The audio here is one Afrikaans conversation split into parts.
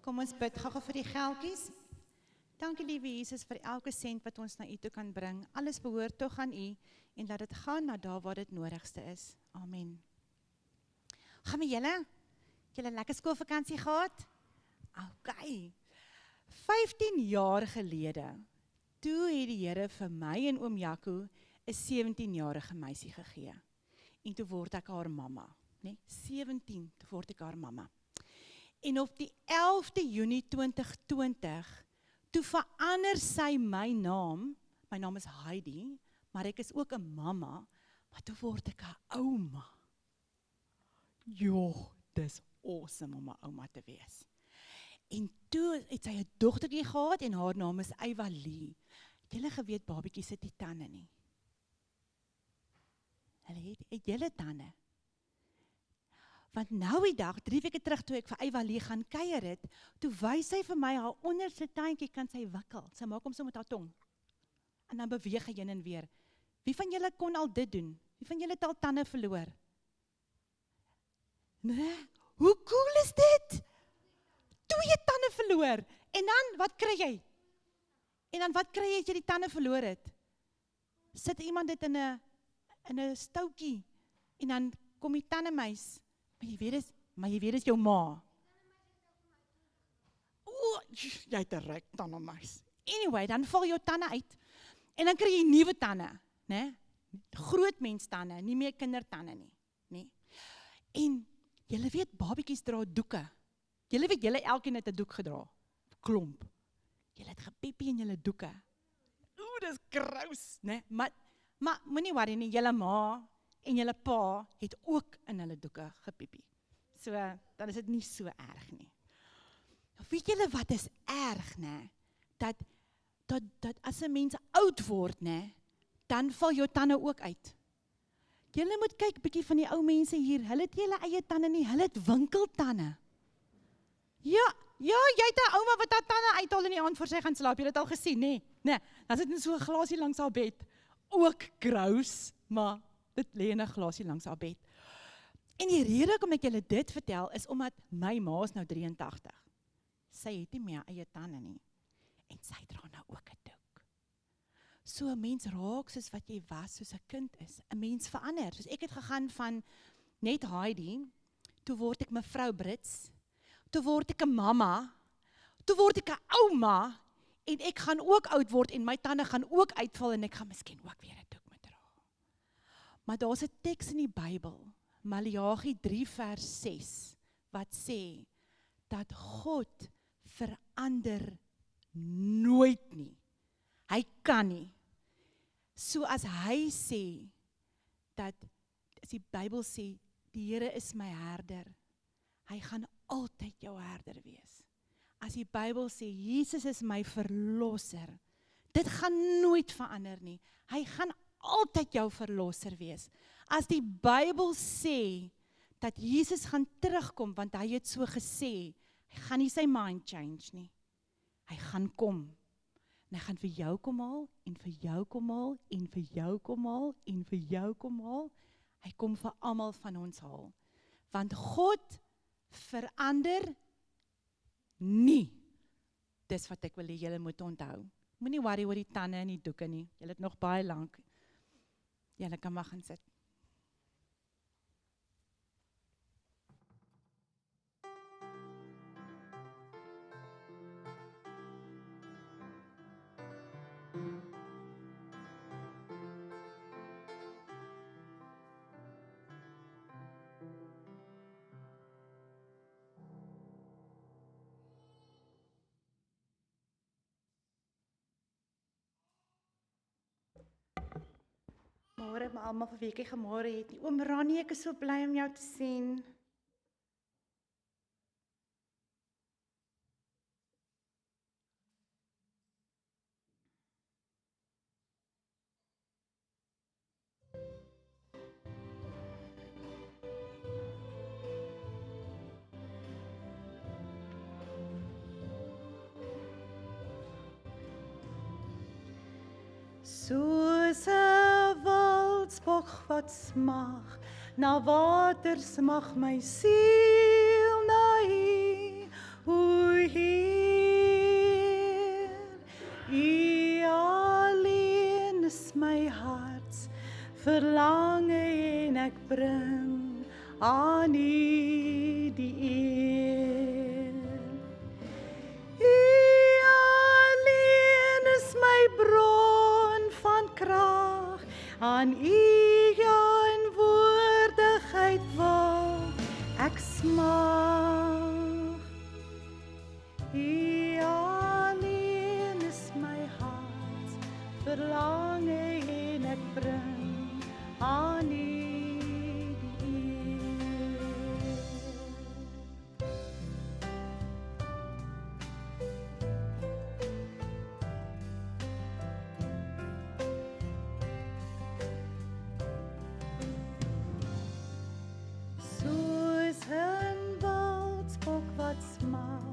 Kom ons bid gou vir die geldjies. Dankie liewe Jesus vir elke sent wat ons na U toe kan bring. Alles behoort tog aan U en laat dit gaan na daar waar dit nodigste is. Amen. Gaan we julle? Julle lekker skoolvakansie gehad? OK. 15 jaar gelede, toe het die Here vir my en oom Jaco 'n 17-jarige meisie gegee. En toe word ek haar mamma, né? 17, toe word ek haar mamma. En op die 11de Junie 2020, toe verander sy my naam is Heidi, maar ek is ook 'n mamma, maar toe word ek 'n ouma. Joh, dis awesome om 'n ouma te wees. En toe het sy 'n dogtertjie gehad en haar naam is Eywa Lee. Het julle geweet babietjie sit nie tande nie? Hulle het julle tande. Want nou die dag, 3 weke terug toe ek vir Eywa Lee gaan kuier het, toe wys sy vir my haar onderste tandjie kan sy wikkel. Sy maak hom so met haar tong. En dan beweeg hy heen en weer. Wie van julle kon al dit doen? Wie van julle het al tande verloor? Nee, hoe cool is dit? 2 tande verloor. En dan, wat kry jy? En dan wat kry jy as jy die tande verloor het? Sit iemand dit in 'n stoutjie en dan kom die tandemuis. Maar jy weet is jou ma. O, jy het 'n ryk tandemuis. Anyway, dan val jou tande uit. En dan kry jy nuwe tande, né? Groot mens tande, nie meer kindertande nie, né? En julle weet babietjies dra doeke. Julle weet julle elkeen het 'n doek gedra. Klomp. Julle het gepiepie in julle doeke. Oeh, dis gross, né? Maar moenie worry nie, julle ma en julle pa het ook in hulle doeke gepiepie. So, dan is dit nie so erg nie. Weet julle wat is erg, né? Dat as 'n mens oud word, né, dan val jou tande ook uit. Julle moet kyk bietjie van die ou mense hier, hulle het nie hulle eie tande nie, hulle het winkeltande. Ja, jy het 'n ouma wat haar tande uithaal in die aand voor sy gaan slaap, jy het dit al gesien, né? Nee, dan sit net so 'n glasie langs haar bed. Ook gross, maar dit lê in 'n glasie langs haar bed. En die rede hoekom ek julle dit vertel, is omdat my ma is nou 83. Sy het nie meer eie tande nie. En sy dra nou ook 'n doek. So 'n mens raak soos wat jy was, soos 'n kind is. 'n Mens verander. Soos ek het gegaan van net Heidi, toe word ek mevrou Brits, toe word ek 'n mamma, toe word ek 'n ouma, en ek gaan ook oud word en my tande gaan ook uitval en ek gaan miskien ook weer 'n doek moet dra. Maar daar's 'n teks in die Bybel, Maleagi 3 vers 6, wat sê, dat God verander nooit nie. Hy kan nie. So as hy sê, dat, as die Bybel sê, die Here is my herder, hy gaan altyd jou herder wees. As die Bybel sê, Jesus is my verlosser, dit gaan nooit verander nie. Hy gaan altyd jou verlosser wees. As die Bybel sê, dat Jesus gaan terugkom, want hy het so gesê, hy gaan nie sy mind change nie. Hy gaan kom. En hy gaan vir jou kom haal, en vir jou kom haal, en vir jou kom haal, en vir jou kom haal. Hy kom vir almal van ons haal. Want God verander nie. Dis wat ek wil hê julle moet onthou. Moenie worry oor die tande en die doeke nie. Julle het nog baie lank. Julle kan maar gaan sit. Môre, maar almal vir wie ek gemôre het nie. Oom Ronnie, ek is so bly om jou te sien. Soos 'n wildsbok wat smag, na water smag my siel na U. O verlang en ek bring aan U die eer. U alleen is my bron van krag, aan U in woordigheid wil ek smag. U alleen is my hart, verlang en ek bring aan U die eer. Soos 'n wildspok wat smag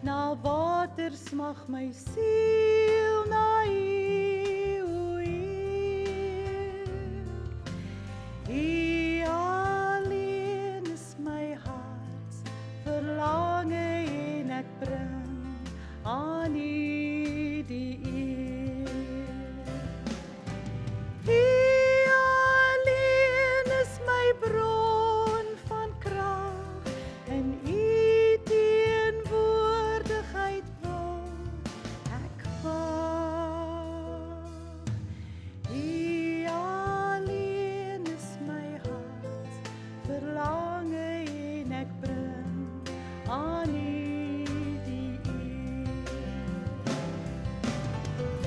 na water, smag my siel na U, o Heer. U alleen is my hart, verlang en ek bring aan U die eer. U alleen is my bron van krag, in U teenwoordigheid wil ek wag. U alleen is my hart, verlang en ek bring aan U die eer. U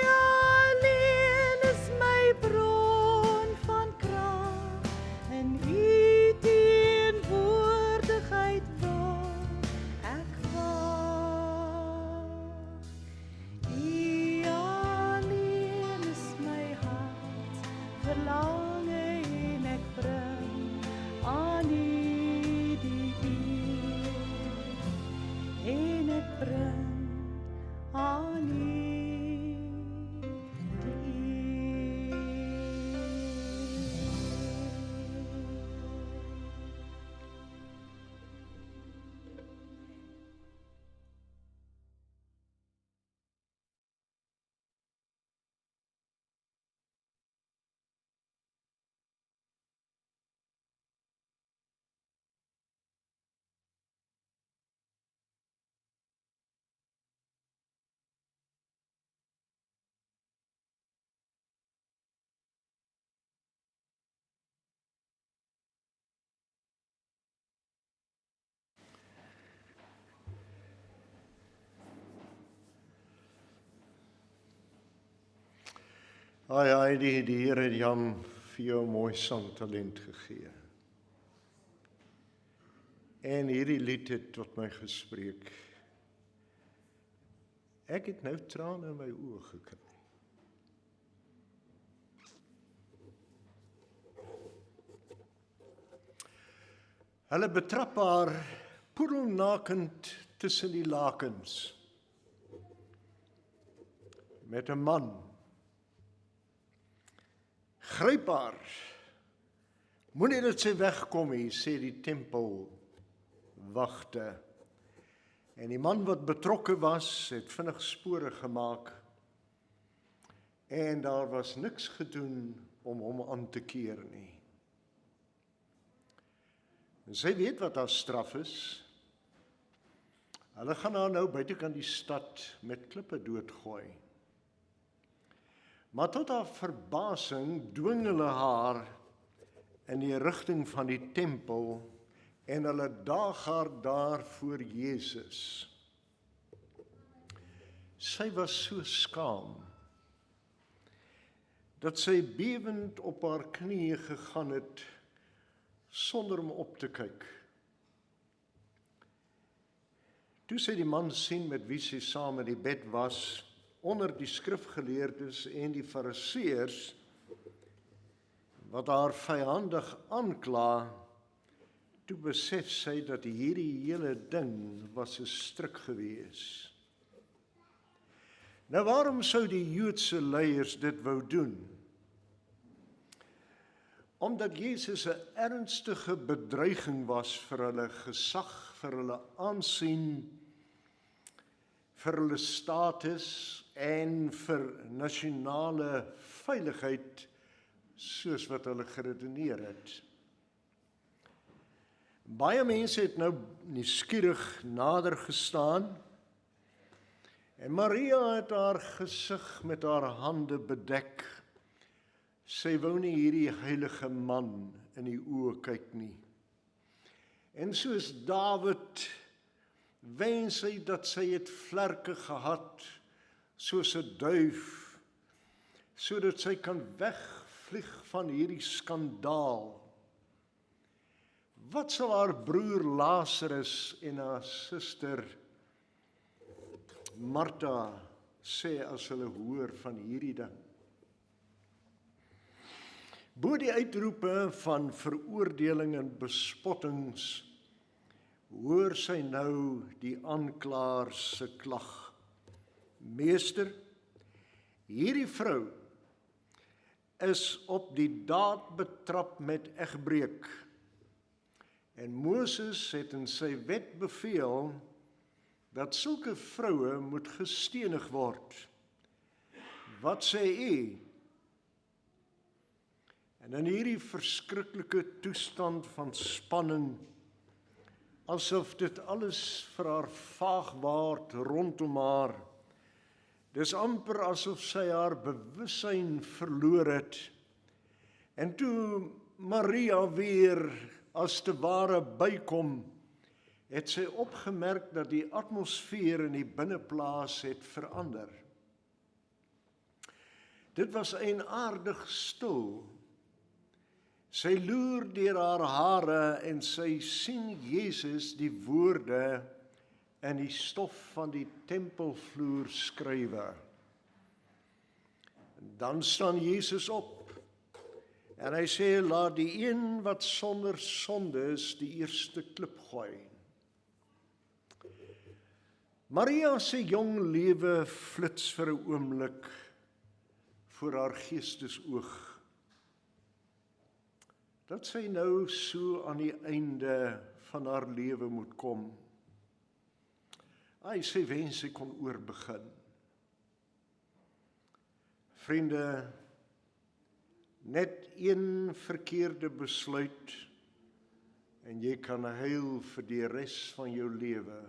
alleen is my bron van krag, in U teenwoordigheid wil ek wag. U alleen is my hart, verlang en ek bring aan U die eer, en ek bring aan U die eer. Ai, die Here het Jan vir jou mooi sangtalent gegee. En hierdie lied het tot my gespreek. Ek het nou trane in my oë gekry. Hulle betrap haar poedelnakend tussen die lakens met 'n man. Gryp haar. Moenie dat sy wegkom nie, sê die tempelwagte. En die man wat betrokke was, het vinnig spore gemaak. En daar was niks gedoen om hom aan te keer nie. En sy weet wat haar straf is. Hulle gaan haar nou buitekant die stad met klippe doodgooi. Maar tot haar verbasing dwing hulle haar in die rigting van die tempel en hulle daag haar daar voor Jesus. Sy was so skaam dat sy bewend op haar knieë gegaan het sonder om op te kyk. Toe sy die man sien met wie sy saam in die bed was, onder die skrifgeleerdes en die fariseërs, wat haar vyandig aankla, toe besef sy dat hierdie hele ding was 'n stryk gewees. Nou waarom sou die Joodse leiers dit wou doen? Omdat Jesus 'n ernstige bedreiging was vir hulle gesag, vir hulle aansien, vir hulle status en vir nasionale veiligheid soos wat hulle geredeneer het. Baie mense het nou nuuskierig nader gestaan en Maria het haar gesig met haar hande bedek. Sy wou nie hierdie heilige man in die oë kyk nie. En soos Dawid wens hy dat sy het vlerke gehad, soos 'n duif, sodat sy kan wegvlieg van hierdie skandaal. Wat sal haar broer Lazarus en haar suster Martha sê as hulle hoor van hierdie ding? Bo die uitroepe van veroordeling en bespottings, hoor sy nou die aanklaer se klag. Meester, hierdie vrou is op die daad betrap met egbreek. En Moses het in sy wet beveel dat sulke vroue moet gestenig word. Wat sê u? En in hierdie verskriklike toestand van spanning, asof dit alles vir haar vaag word rondom haar, dis amper asof sy haar bewussyn verloor het. En toe Maria weer as te ware bykom, het sy opgemerk dat die atmosfeer in die binneplaas het verander. Dit was eienaardig stil. Sy loer deur haar hare en sy sien Jesus die woorde in die stof van die tempelvloer skrywe. Dan staan Jesus op en hy sê, laat die een wat sonder sonde is die eerste klip gooi. Maria se jong lewe flits vir 'n oomblik voor haar geestesoog. Dat sy nou so aan die einde van haar lewe moet kom. Sy wens sy kon oorbegin. Vriende, net een verkeerde besluit en jy kan huil vir die res van jou lewe.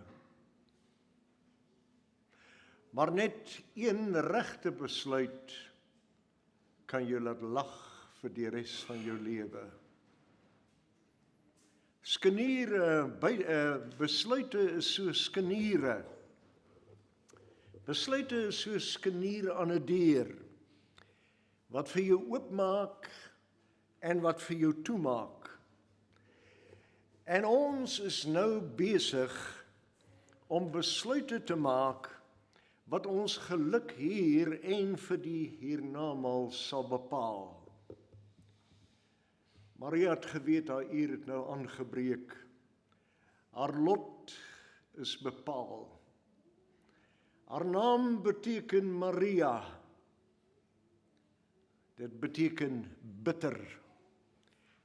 Maar net een regte besluit kan jou laat lag vir die res van jou lewe. Besluite is so skeniere. Besluite is so skeniere aan 'n deur, wat vir jou oopmaak en wat vir jou toemaak. En ons is nou besig om besluite te maak wat ons geluk hier en vir die hiernamaals sal bepaal. Maria het geweet haar uur het nou aangebreek. Haar lot is bepaal. Haar naam beteken Maria. Dit beteken bitter.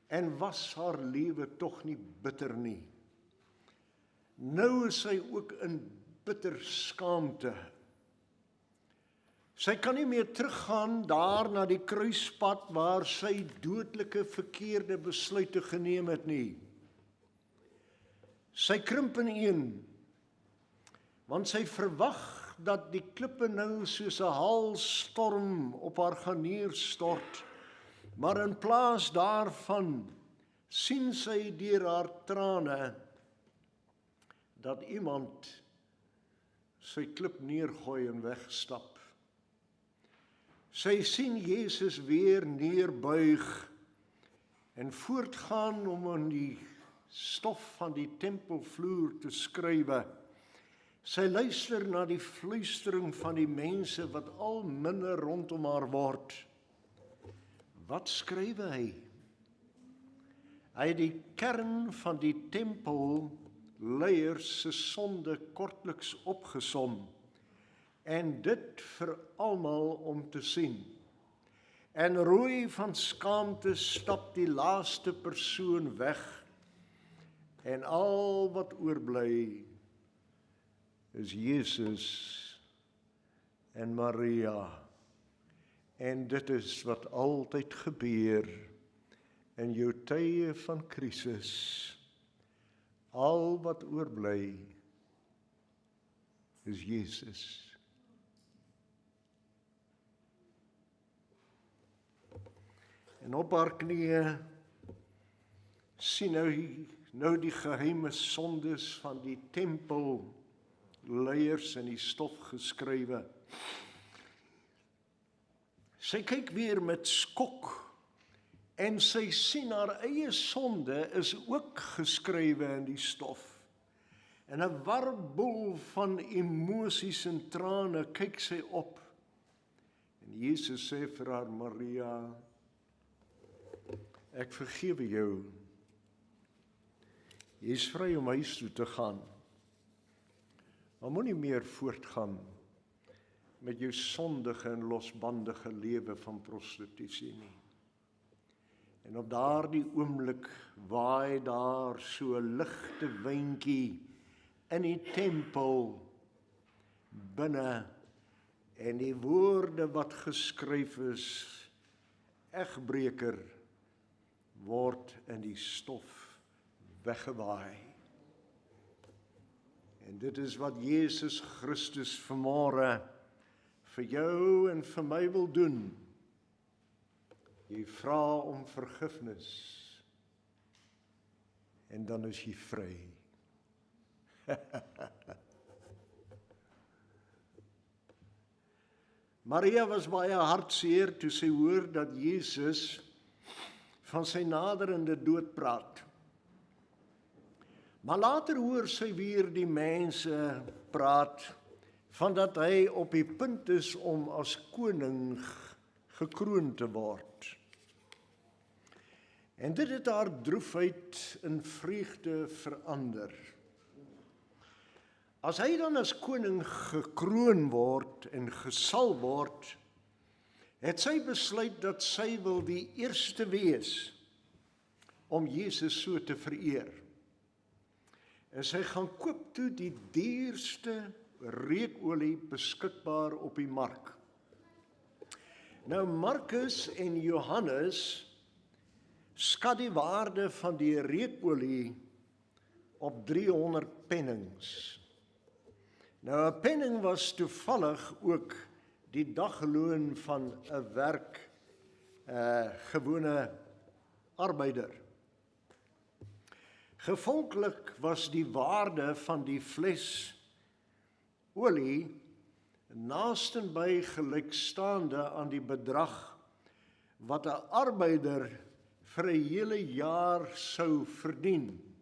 En was haar lewe tog nie bitter nie. Nou is sy ook in bitter skaamte. Sy kan nie meer teruggaan daar na die kruispad waar sy dodelike verkeerde besluite geneem het nie. Sy krimp ineen, want sy verwag dat die klippe nou soos 'n haalstorm op haar gaan neerstort, maar in plaas daarvan sien sy deur haar trane dat iemand sy klip neergooi en wegstap. Sy sien Jesus weer neerbuig en voortgaan om in die stof van die tempelvloer te skrywe. Sy luister na die fluistering van die mense wat al minder rondom haar word. Wat skrywe hy? Hy het die kern van die tempelleiers se sonde kortliks opgesom. En dit vir almal om te sien. En rooi van skaamte stap die laaste persoon weg. En al wat oorbly is Jesus en Maria En dit is wat altyd gebeur in jou tye van krisis. Al wat oorbly is Jesus. En op haar knieë sien nou die geheime sondes van die tempelleiers in die stof geskrywe. Sy kyk weer met skok en sy sien haar eie sonde is ook geskrywe in die stof. En 'n warboel van emosies en trane kyk sy op. En Jesus sê vir haar, Maria, ek vergewe jou. Jy is vry om huis toe te gaan. Maar moenie meer voortgaan met jou sondige en losbandige lewe van prostitusie nie. En op daardie oomblik waai daar so 'n ligte windjie in die tempel binne en die woorde wat geskryf is, egbreker, word in die stof weggewaai. En dit is wat Jesus Christus vanmôre vir jou en vir my wil doen. Jy vra om vergifnis en dan is jy vry. Maria was baie hartseer toe sy hoor dat Jesus van sy naderende dood praat. Maar later hoor sy weer die mense praat van dat hy op die punt is om as koning gekroon te word. En dit het haar droefheid in vreugde verander. As hy dan as koning gekroon word en gesal word, het sy besluit dat sy wil die eerste wees om Jesus so te vereer. En sy gaan koop toe die duurste reukolie beskikbaar op die mark. Nou Markus en Johannes skat die waarde van die reukolie op 300 pennings. Nou 'n penning was toevallig ook die dagloon van 'n gewone arbeider. Gevolglik was die waarde van die fles olie naastenby gelykstaande aan die bedrag wat 'n arbeider vir 'n hele jaar sou verdien.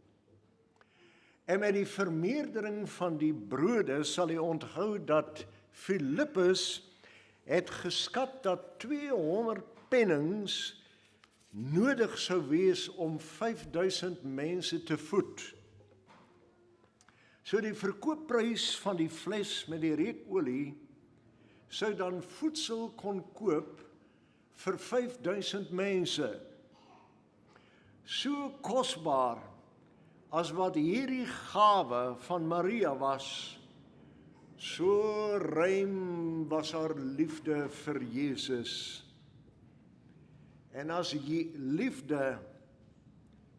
En met die vermeerdering van die brode sal jy onthou dat Filippus het geskat dat 200 pennings nodig sou wees om 5000 mense te voed. So die verkoopprys van die fles met die reukolie sou dan voedsel kon koop vir 5000 mense. So kosbaar as wat hierdie gawe van Maria was, so ruim was haar liefde vir Jesus. En as die liefde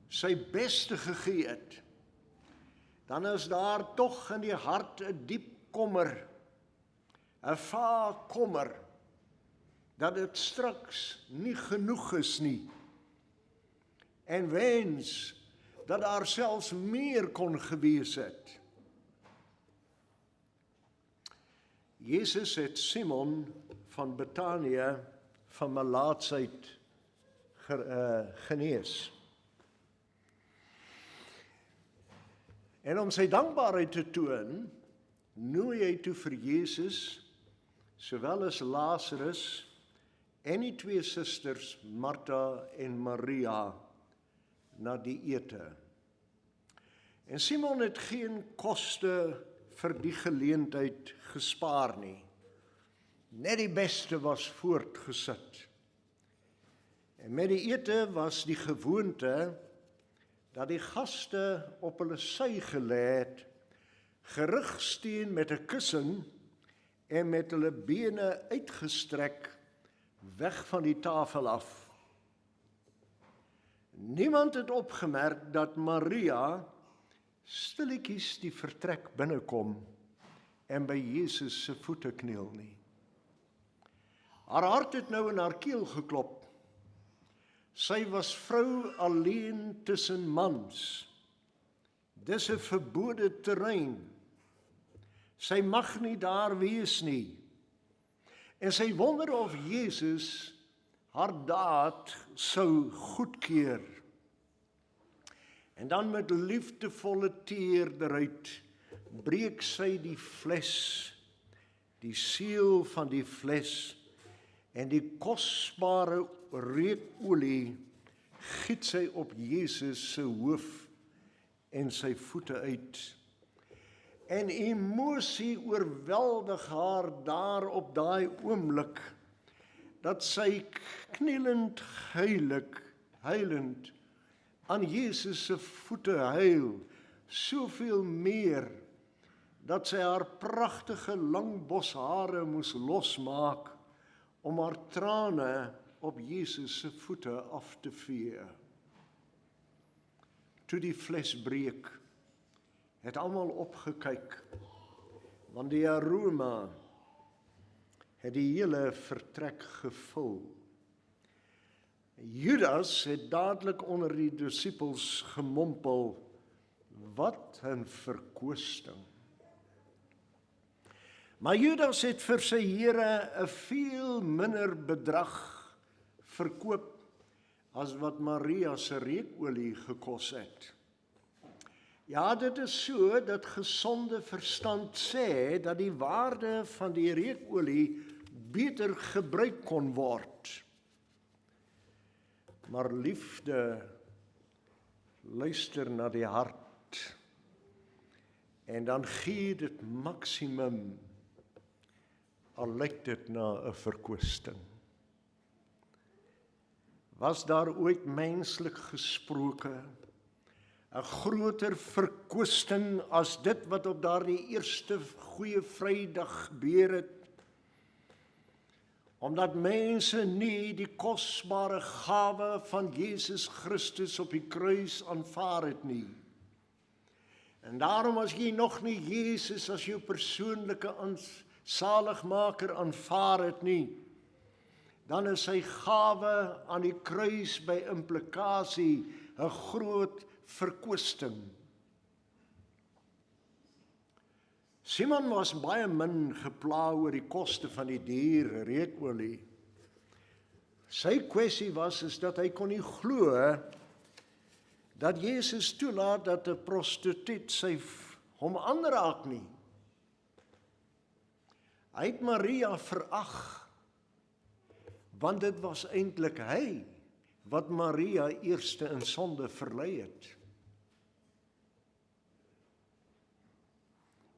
sy beste gegee het, dan is daar tog in die hart 'n diep kommer, 'n vae kommer, dat dit straks nie genoeg is nie. En wens dat daar selfs meer kon gewees het. Jesus het Simon van Betanië van melaatsheid genees. En om sy dankbaarheid te toon, nooi hy toe vir Jesus, sowel as Lazarus en die twee susters Martha en Maria, na die ete. En Simon het geen koste vir die geleentheid gespaar nie. Net die beste was voortgesit. En met die ete was die gewoonte dat die gaste op hulle sy gelê het, gerigsteen met 'n kussing en met hulle bene uitgestrek, weg van die tafel af. Niemand het opgemerk dat Maria stilletjies die vertrek binnekom en by Jesus se voete kniel nie. Haar hart het nou in haar keel geklop. Sy was vrou alleen tussen mans. Dis 'n verbode terrein. Sy mag nie daar wees nie. En sy wonder of Jesus haar daad sou goedkeur. En dan met liefdevolle teerderheid breek sy die fles, die seël van die fles, en die kosbare reukolie giet sy op Jesus se hoof en sy voete uit. En emosie oorweldig haar daar op daai oomblik, dat sy knielend huilend aan Jesus se voete huil, soveel meer, dat sy haar pragtige lang boshare moes losmaak, om haar trane op Jesus se voete af te vee. Toe die fles breek, het almal opgekyk, want die aroma het die hele vertrek gevul. Judas het dadelik onder die disippels gemompel, wat 'n verkwisting. Maar Judas het vir sy Here 'n veel minder bedrag verkoop as wat Maria se reukolie gekos het. Ja, dit is so dat gesonde verstand sê dat die waarde van die reukolie beter gebruik kon word. Maar liefde luister na die hart en dan gee dit maksimum, al lyk dit na 'n verkwisting. Was daar ooit menslik gesproke 'n groter verkwisting as dit wat op daardie eerste Goeie Vrydag gebeur het? Omdat mense nie die kosbare gawe van Jesus Christus op die kruis aanvaar het nie. En daarom as jy nog nie Jesus as jou persoonlike saligmaker aanvaar het nie, dan is sy gawe aan die kruis by implikasie 'n groot verkwisting. Simon was baie min gepla oor die koste van die duur reukolie. Sy kwessie was dat hy kon nie glo dat Jesus toelaat dat 'n prostituut hom aanraak nie. Hy het Maria verag, want dit was eintlik hy wat Maria eerste in sonde verlei het.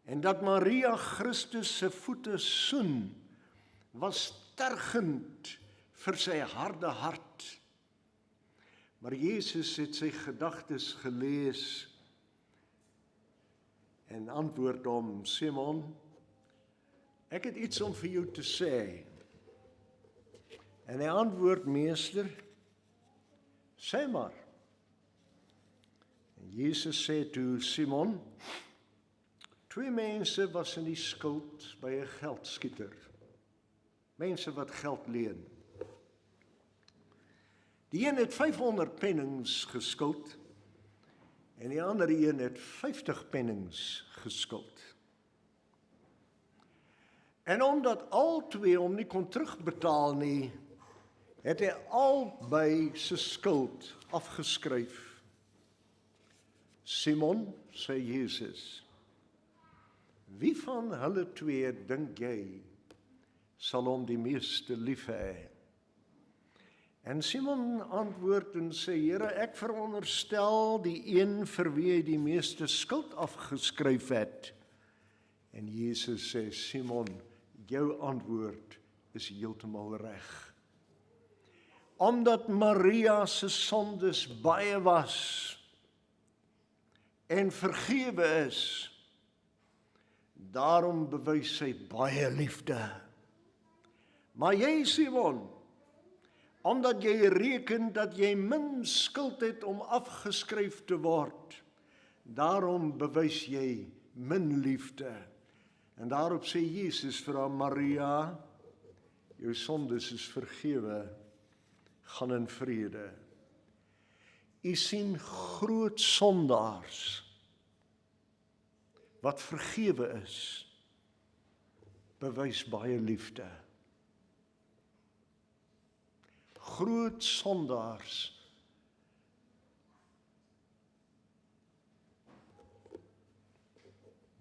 En dat Maria Christus se voete soen, was tergend vir sy harde hart. Maar Jesus het sy gedagtes gelees en antwoord hom, Simon, ek het iets om vir jou te sê. En hy antwoord, meester, sê maar. En Jesus sê toe, Simon, 2 mense was in die skuld by 'n geldskieter. Mense wat geld leen. Die een het 500 pennings geskuld en die ander een het 50 pennings geskuld. En omdat albei hom nie kon terugbetaal nie, het hy albei se skuld afgeskryf. Simon, sê Jesus, wie van hulle 2 dink jy sal hom die meeste lief hê? En Simon antwoord en sê, Here, ek veronderstel die een vir wie hy die meeste skuld afgeskryf het. En Jesus sê, Simon, jou antwoord is heeltemal reg. Omdat Maria se sondes baie was en vergewe is, daarom bewys sy baie liefde. Maar jy, Simon, omdat jy reken dat jy min skuld het om afgeskryf te word. Daarom bewys jy min liefde. En daarop sê Jesus vir haar, Maria, jou sondes is vergewe, gaan in vrede. U sien groot sondaars wat vergewe is, bewys baie liefde. Groot sondaars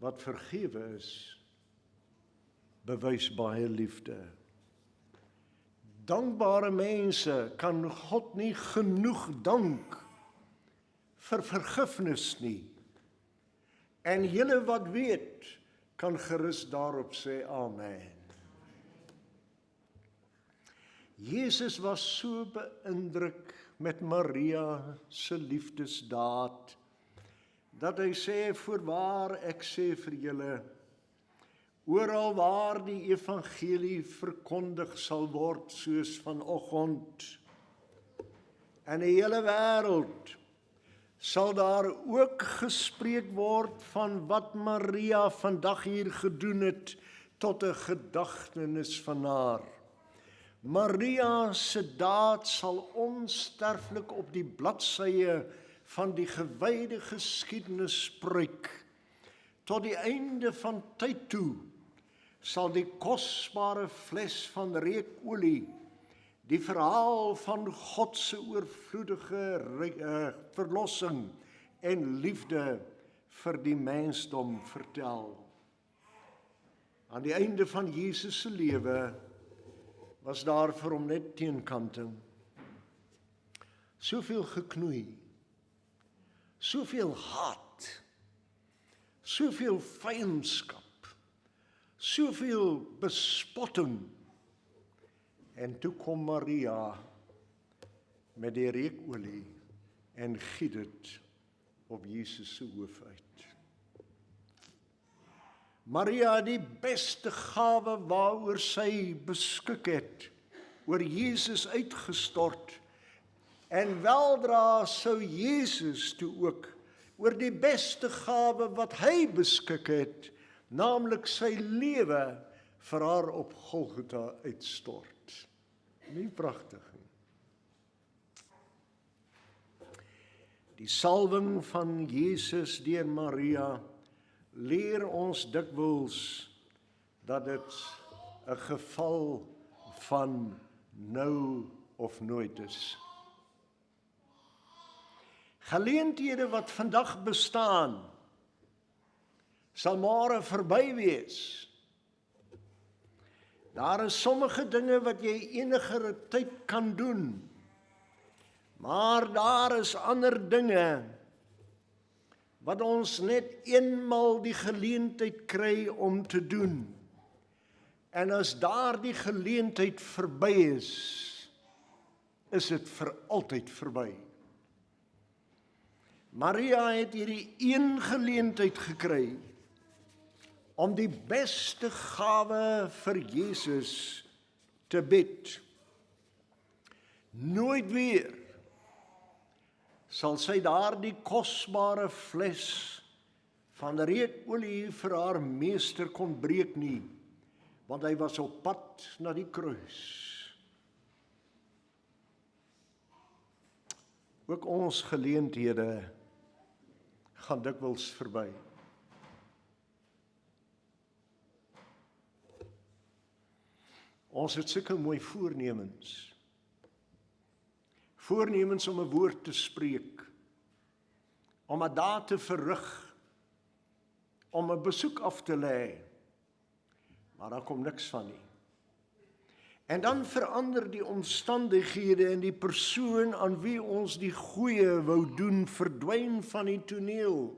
wat vergewe is, bewys baie liefde. Dankbare mense kan God nie genoeg dank vir vergifnis nie. En julle wat weet, kan gerus daarop sê amen. Jesus was so beïndruk met Maria se liefdesdaad, dat hy sê, voorwaar ek sê vir julle, oral waar die evangelie verkondig sal word, soos vanoggend, in die hele wêreld, sal daar ook gespreek word van wat Maria vandag hier gedoen het, tot 'n gedagtenis van haar. Maria se daad sal onsterflik op die bladsye van die gewyde geskiedenis spruik. Tot die einde van tyd toe sal die kosbare fles van reukolie die verhaal van God se oorvloedige verlossing en liefde vir die mensdom vertel. Aan die einde van Jesus se lewe was daar vir hom net teenkanting. Soveel geknoei, soveel haat, soveel vyandskap, soveel bespotting. En toe kom Maria met die reukolie en giet dit op Jesus se hoof uit. Maria, die beste gawe waaroor sy beskik het, oor Jesus uitgestort, en weldra sou Jesus toe ook oor die beste gawe wat hy beskik het, naamlik sy lewe vir haar op Golgotha uitstort. Nie pragtig nie. Die salwing van Jesus deur Maria leer ons dikwels dat dit 'n geval van nou of nooit is. Geleenthede wat vandag bestaan, sal môre verby wees. Daar is sommige dinge wat jy enige tyd kan doen, maar daar is ander dinge wat ons net eenmal die geleentheid kry om te doen. En as daardie geleentheid verby is dit vir altyd verby. Maria het hierdie een geleentheid gekry om die beste gawe vir Jesus te bid. Nooit weer sal sy daardie kosbare fles van reukolie vir haar meester kon breek nie, want hy was op pad na die kruis. Ook ons geleenthede gaan dikwels verby. Ons het sulke mooi voornemens. Voornemens om 'n woord te spreek, om 'n daad te verrig, om 'n besoek af te lê, maar daar kom niks van nie. En dan verander die omstandighede en die persoon aan wie ons die goeie wou doen, verdwyn van die toneel.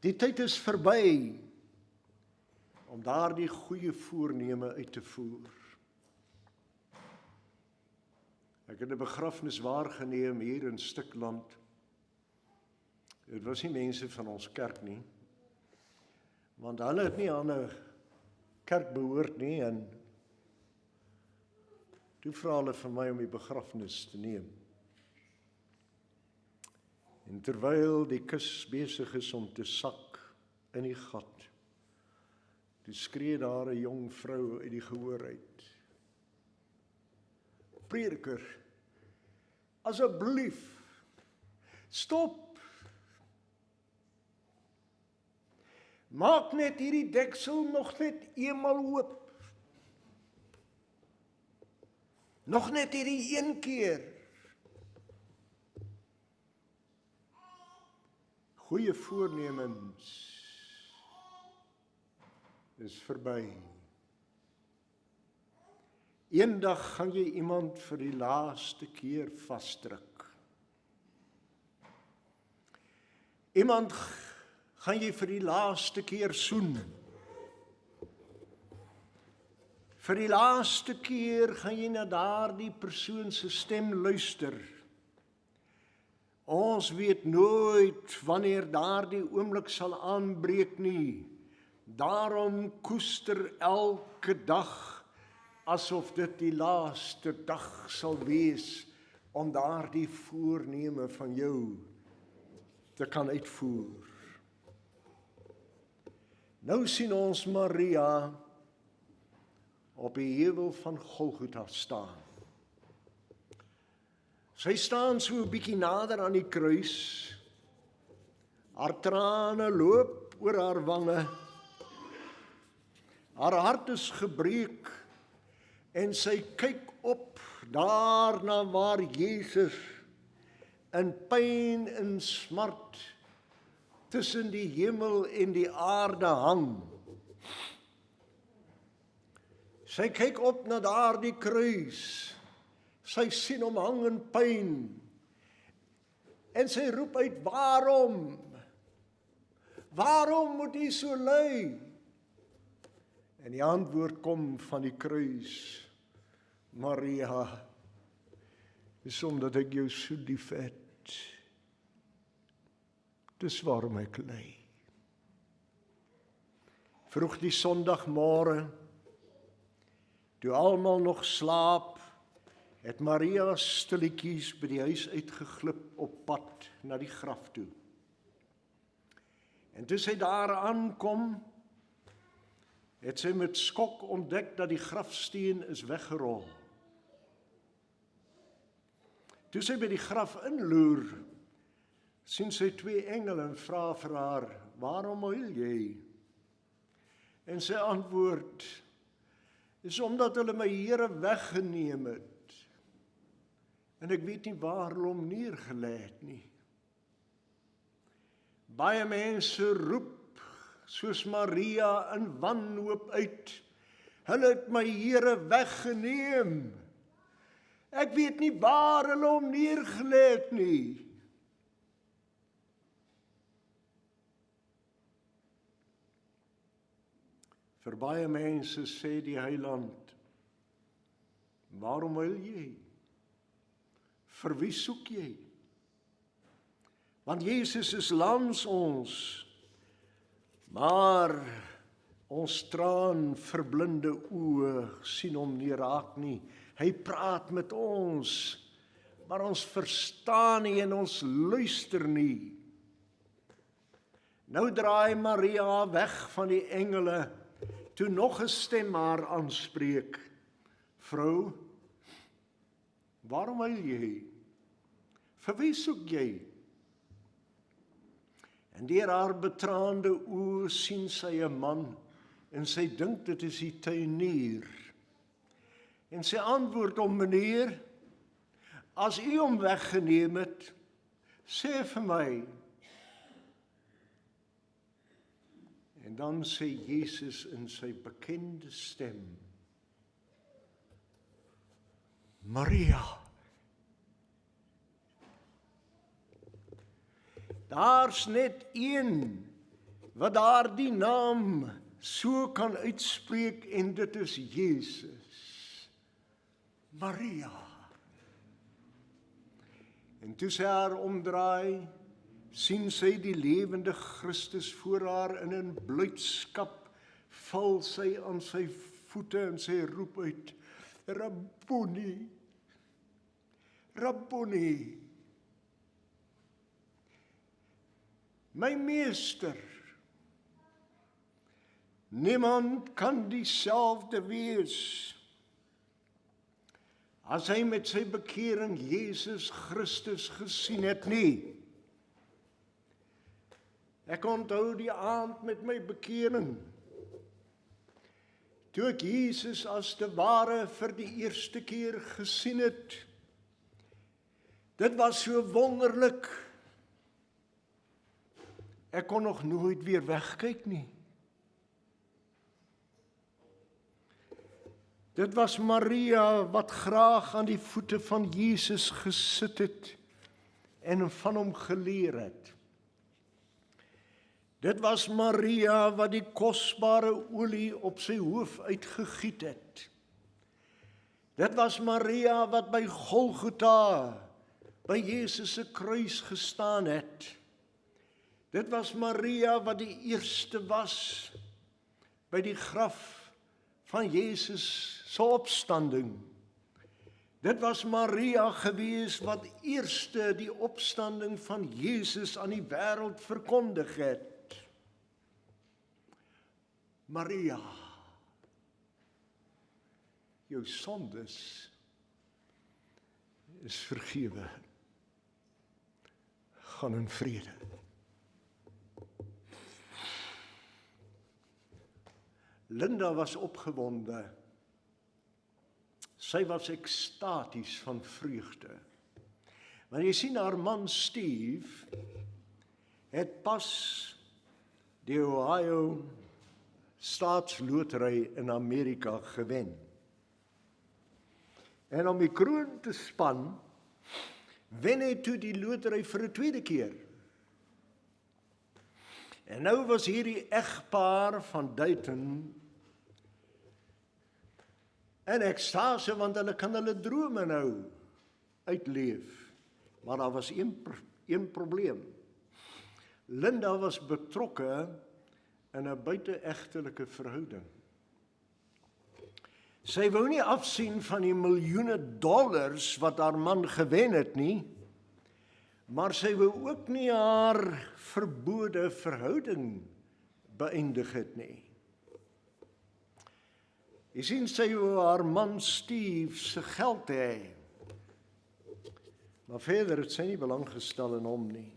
Die tyd is verby om daardie goeie voorneme uit te voer. Ek het 'n begrafnis waargeneem hier in Stikland. Dit was nie mense van ons kerk nie, want hulle het nie aan 'n kerk behoort nie, en Toe vra hulle vir my om die begrafnis te neem. En terwyl die kus besig is om te sak in die gat, toe skree daar 'n jong vrou uit die gehoor uit. Prediker, asseblief, stop. Maak net hierdie deksel nog net eenmal oop. Nog net hierdie een keer. Goeie voornemens is verby. Eendag gaan jy iemand vir die laaste keer vasdruk. Iemand gaan jy vir die laaste keer soen. Vir die laaste keer gaan jy na daardie persoon se stem luister. Ons weet nooit wanneer daardie oomblik sal aanbreek nie. Daarom koester elke dag asof dit die laaste dag sal wees om daardie voorneme van jou te kan uitvoer. Nou sien ons Maria op die heuwel van Golgotha staan. Sy staan so 'n bietjie nader aan die kruis. Haar trane loop oor haar wange. Haar hart is gebreek en sy kyk op daarna waar Jesus in pyn en smart tussen die hemel en die aarde hang. Sy kyk op na daardie kruis. Sy sien hom hang in pyn. En sy roep uit, waarom? Waarom moet hy so ly? En die antwoord kom van die kruis. Maria, dis omdat ek jou so lief het. Dis waarom ek ly. Vroeg die Sondagmôre, toe almal nog slaap, het Maria stilletjies by die huis uitgeglip op pad na die graf toe. En toe sy daar aankom, het sy met skok ontdek dat die grafsteen is weggerol. Toe sy by die graf inloer, sien sy 2 engele en vra vir haar, waarom huil jy? En sy antwoord, is omdat hulle my Here weggeneem het. En ek weet nie waar hulle hom neergelê het nie. Baie mense roep, soos Maria in wanhoop uit, hulle het my Here weggeneem. Ek weet nie waar hulle hom neergelê het nie. Vir baie mense sê die Heiland, waarom huil jy? Vir wie soek jy? Want Jesus is langs ons, maar ons traan verblinde oë sien hom nie raak nie. Hy praat met ons, maar ons verstaan nie en ons luister nie. Nou draai Maria weg van die engele, toe nog 'n stem haar aanspreek. Vrou, waarom huil jy? Vir wie soek jy? En deur haar betraande oë sien sy 'n man, en sy dink dit is die tuinier. En sy antwoord hom, meneer, as u hom weggeneem het, sê vir my. En dan sê Jesus in sy bekende stem, Maria. Daar's net een wat daardie naam so kan uitspreek en dit is Jesus. Maria. En toe sy haar omdraai, sien sy die lewende Christus voor haar in 'n blydskap, val sy aan sy voete en sy roep uit, Rabboni, Rabboni. My meester. Niemand kan dieselfde wees as hy met sy bekering Jesus Christus gesien het nie. Ek onthou die aand met my bekering, toe ek Jesus as te ware vir die eerste keer gesien het. Dit was so wonderlik. Ek kon nog nooit weer wegkyk nie. Dit was Maria wat graag aan die voete van Jesus gesit het en van hom geleer het. Dit was Maria wat die kosbare olie op sy hoof uitgegiet het. Dit was Maria wat by Golgotha, by Jesus se kruis gestaan het. Dit was Maria wat die eerste was by die graf van Jesus se opstanding. Dit was Maria gewees wat eerste die opstanding van Jesus aan die wêreld verkondig het. Maria, jou sondes is vergewe. Gaan in vrede. Linda was opgewonde. Sy was ekstaties van vreugde. Want jy sien, haar man Steve het pas die Ohio staatslotery in Amerika gewen. En om die kroon te span, wen hy toe die lotery vir 'n tweede keer. En nou was hierdie egpaar van Dayton in ekstase, want hulle kan hulle drome nou uitleef. Maar daar was een probleem. Linda was betrokke in 'n buiteegtelike verhouding. Sy wou nie afsien van die miljoene dollars wat haar man gewen het nie, maar sy wou ook nie haar verbode verhouding beëindig het nie. Jy sien, sy wou haar man Steve se geld hê, maar verder het sy nie belang gestel in hom nie.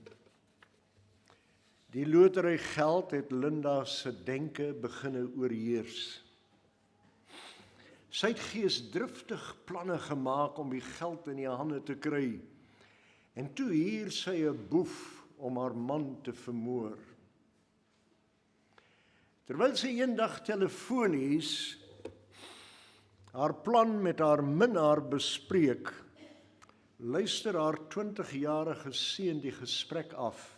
Die lotery geld het Linda se denke beginne oorheers. Sy het geesdriftig planne gemaak om die geld in die hande te kry. En toe huur sy 'n boef om haar man te vermoor. Terwyl sy eendag telefonies haar plan met haar minnaar bespreek, luister haar 20-jarige seun die gesprek af.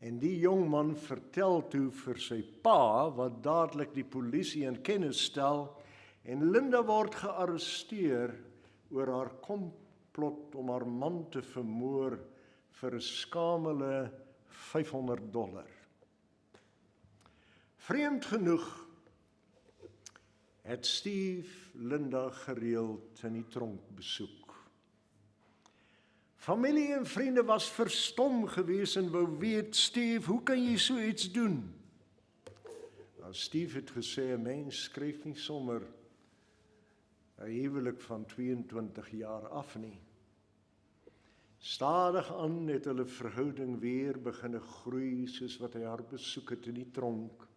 En die jong man vertel toe vir sy pa, wat dadelik die polisie in kennis stel, en Linda word gearresteer oor haar komplot om haar man te vermoor vir 'n skamele $500. Vreemd genoeg het Steve Linda gereeld in die tronk besoek. Familie en vriende was verstom gewees en wou weet, Steve, hoe kan jy so iets doen? Nou, Steve het gesê, 'n mens skryf nie sommer 'n huwelik van 22 jaar af nie. Stadig aan het hulle verhouding weer begine groei, soos wat hy haar besoek het in die tronk.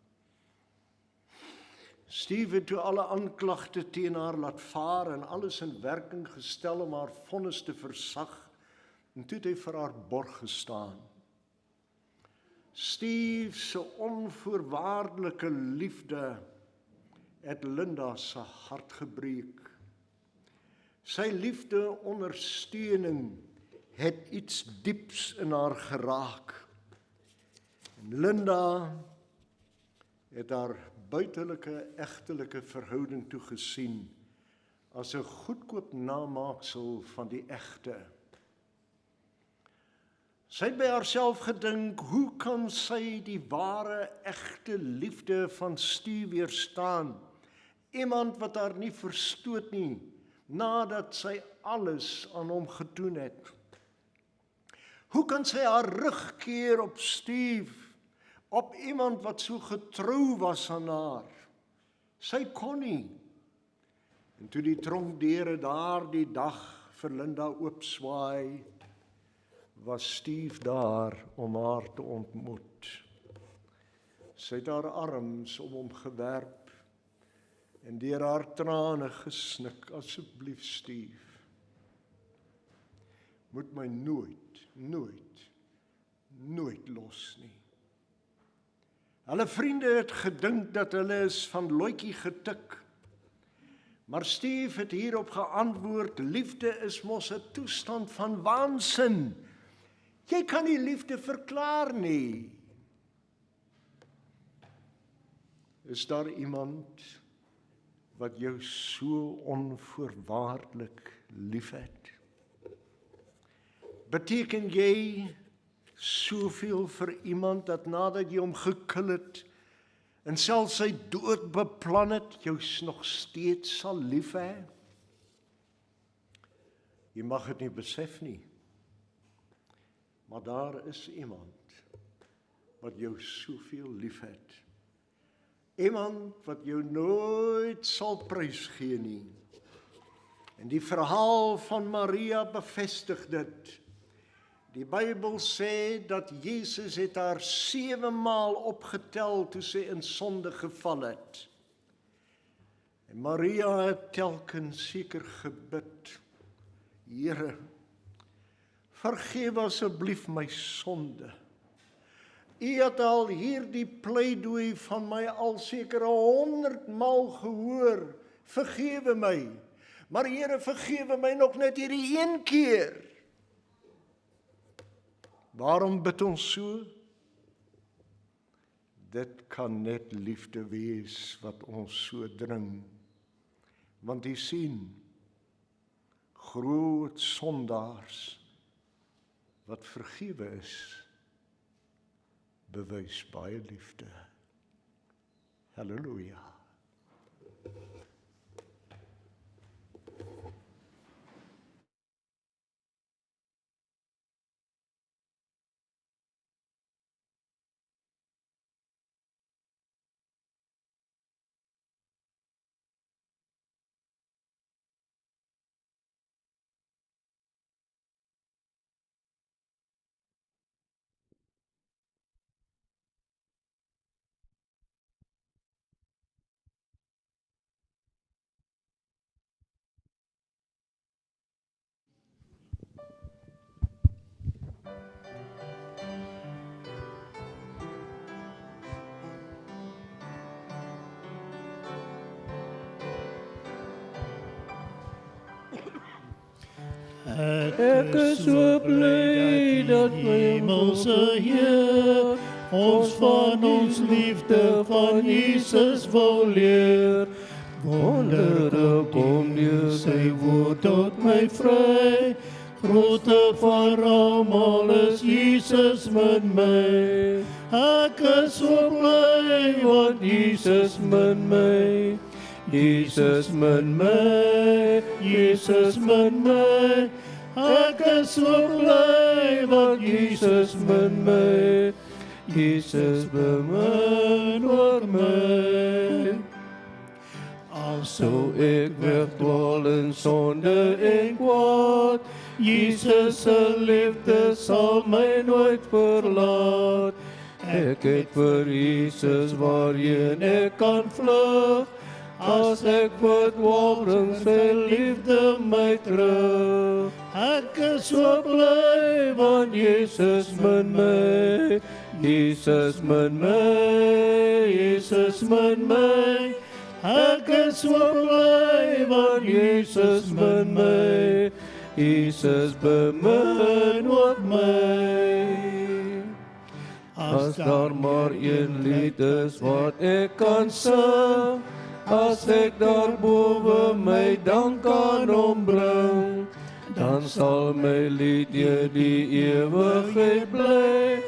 Steve het toe alle aanklagte teen haar laat vaar en alles in werking gestel om haar vonnis te versag, en toe het hy vir haar borg gestaan. Steve se onvoorwaardelike liefde het Linda se hart gebreek. Sy liefde ondersteuning het iets dieps in haar geraak. En Linda het haar buitelike egtelike verhouding toegesien as 'n goedkoop namaaksel van die egte. Sy het by haarself gedink, hoe kan sy die ware egte liefde van Steve weerstaan Iemand wat haar nie verstoot nie, nadat sy alles aan hom gedoen het. Hoe kan sy haar rug keer op Steve, op iemand wat so getrou was aan haar? Sy kon nie. En toe die tronkdeure daardie dag vir Linda oopswaai, was Steve daar om haar te ontmoet. Sy het haar arms om hom gewerp en deur haar trane gesnik, asseblief Steve, moet my nooit los nie. Hulle vriende het gedink dat hulle is van loetjie getik, maar Steve het hierop geantwoord, liefde is mos 'n toestand van waansin. Jy kan nie liefde verklaar nie. Is daar iemand wat jou so onvoorwaardelik liefhet? Beteken jy soveel vir iemand dat nadat jy hom gekill het en selfs sy dood beplan het, jou nog steeds sal lief hê? Jy mag dit nie besef nie, maar daar is iemand wat jou soveel liefhet. Iemand wat jou nooit sal prysgee nie. En die verhaal van Maria bevestig dit. Die Bybel sê dat Jesus het haar 7 maal opgetel toe sy in sonde geval het. En Maria het telkens seker gebid, Here, vergewe asseblief my sonde. U het al hierdie pleidooi van my al seker 100 maal gehoor, vergewe my. Maar Here, vergewe my nog net hierdie een keer. Waarom bid ons so? Dit kan net liefde wees wat ons so dring. Want jy sien, groot sondaars wat vergewe is, bewys baie liefde. Halleluja. Ek is so bly dat my hemelse Heer ons van ons liefde van Jesus wil leer. Wonderlik kom deur sy woord tot my vry. Grote van almal is Jesus met my. Ek is so bly want Jesus met my. Jesus min my, Jesus min my. Ek is so bly want Jesus min my. Jesus bemin ook my. Al sou ek wegdwaal in sonde en kwaad, Jesus se liefde sal my nooit verlaat. Ek het vir Jesus waarheen ek kan vlug. As ek verdwaal, bring sy liefde my terug. Ek is so bly want Jesus min my. Jesus min my, Jesus min my. Ek is so bly want Jesus min my. Jesus bemin ook my. As daar maar een lied is wat ek kan sing, as ek daarbowe my dank aan hom bring, dan sal my lied deur die ewigheid bly.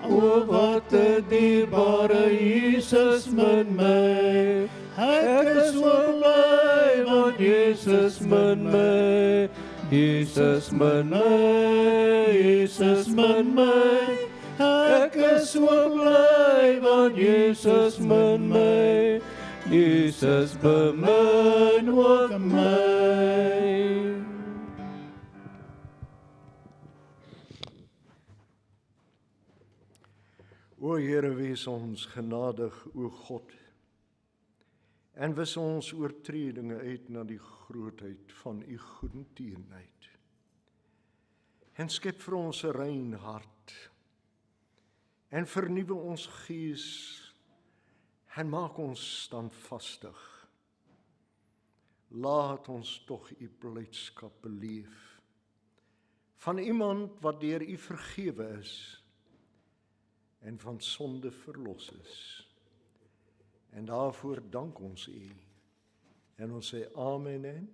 O wat 'n dierbare Jesus min my. Ek is so bly want Jesus min my. Jesus min my, Jesus min my. Ek is so bly want Jesus min my. Jesus bemin ook my. O Here, wees ons genadig, o God, en wis ons oortredinge uit na die grootheid van u goedertierenheid. En skep vir ons 'n rein hart, en vernuwe ons gees, en maak ons standvastig. Laat ons tog u blydskap beleef, van iemand wat deur u vergewe is, en van sonde verlos is. En daarvoor dank ons u. En ons sê amen en